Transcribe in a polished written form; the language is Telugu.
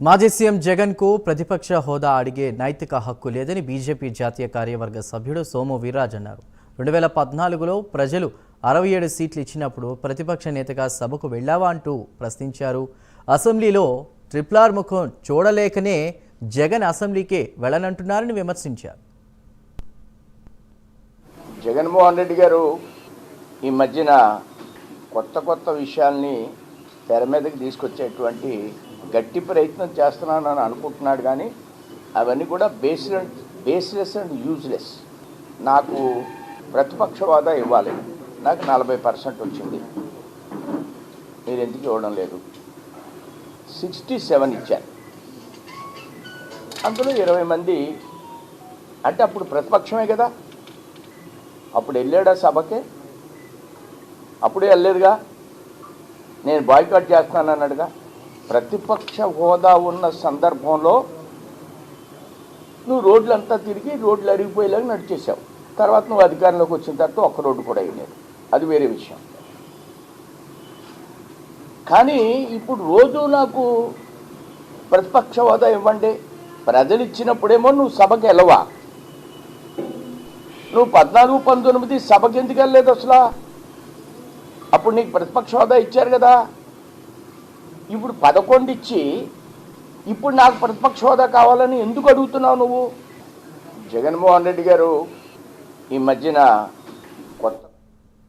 మాజీ సీఎం జగన్ కు ప్రతిపక్ష హోదా అడిగే నైతిక హక్కు లేదని బీజేపీ జాతీయ కార్యవర్గ సభ్యుడు సోము వీర్రాజు అన్నారు. 2014లో ప్రజలు 67 సీట్లు ఇచ్చినప్పుడు ప్రతిపక్ష నేతగా సభకు వెళ్ళావా అంటూ ప్రశ్నించారు. అసెంబ్లీలో ట్రిపుల్ ముఖం చూడలేకనే జగన్ అసెంబ్లీకే వెళ్ళనంటున్నారని విమర్శించారు. జగన్మోహన్ రెడ్డి గారు ఈ మధ్యన కొత్త విషయాల్ని తెర మీదకి తీసుకొచ్చేటువంటి గట్టి ప్రయత్నం చేస్తున్నానని అనుకుంటున్నాడు. కానీ అవన్నీ కూడా బేస్లెస్ అండ్ యూజ్లెస్. నాకు ప్రతిపక్ష హోదా ఇవ్వాలి, నాకు 40% వచ్చింది, మీరు ఎందుకు ఇవ్వడం లేదు? 67 ఇచ్చారు, అందులో 20 మంది. అంటే అప్పుడు ప్రతిపక్షమే కదా, అప్పుడు వెళ్ళాడా సభకే? అప్పుడే వెళ్ళలేదుగా. నేను బాయ్కాట్ చేస్తున్నాను అన్నాడుగా. ప్రతిపక్ష హోదా ఉన్న సందర్భంలో నువ్వు రోడ్లంతా తిరిగి రోడ్లు అరిగిపోయేలాగా నడిచేసావు. తర్వాత నువ్వు అధికారంలోకి వచ్చిన తర్వాత ఒక్క రోడ్డు కూడా అయినాడు, అది వేరే విషయం. కానీ ఇప్పుడు రోజు నాకు ప్రతిపక్ష హోదా ఇవ్వండి, ప్రజలు ఇచ్చినప్పుడేమో నువ్వు సభకి వెళ్ళవా? నువ్వు 14, 19 సభకి ఎందుకు వెళ్ళలేదు అసలు? అప్పుడు నీకు ప్రతిపక్ష హోదా ఇచ్చారు కదా. ఇప్పుడు 11 ఇచ్చి ఇప్పుడు నాకు ప్రతిపక్ష హోదా కావాలని ఎందుకు అడుగుతున్నావు నువ్వు? జగన్మోహన్ రెడ్డి గారు ఈ మధ్యన కొత్త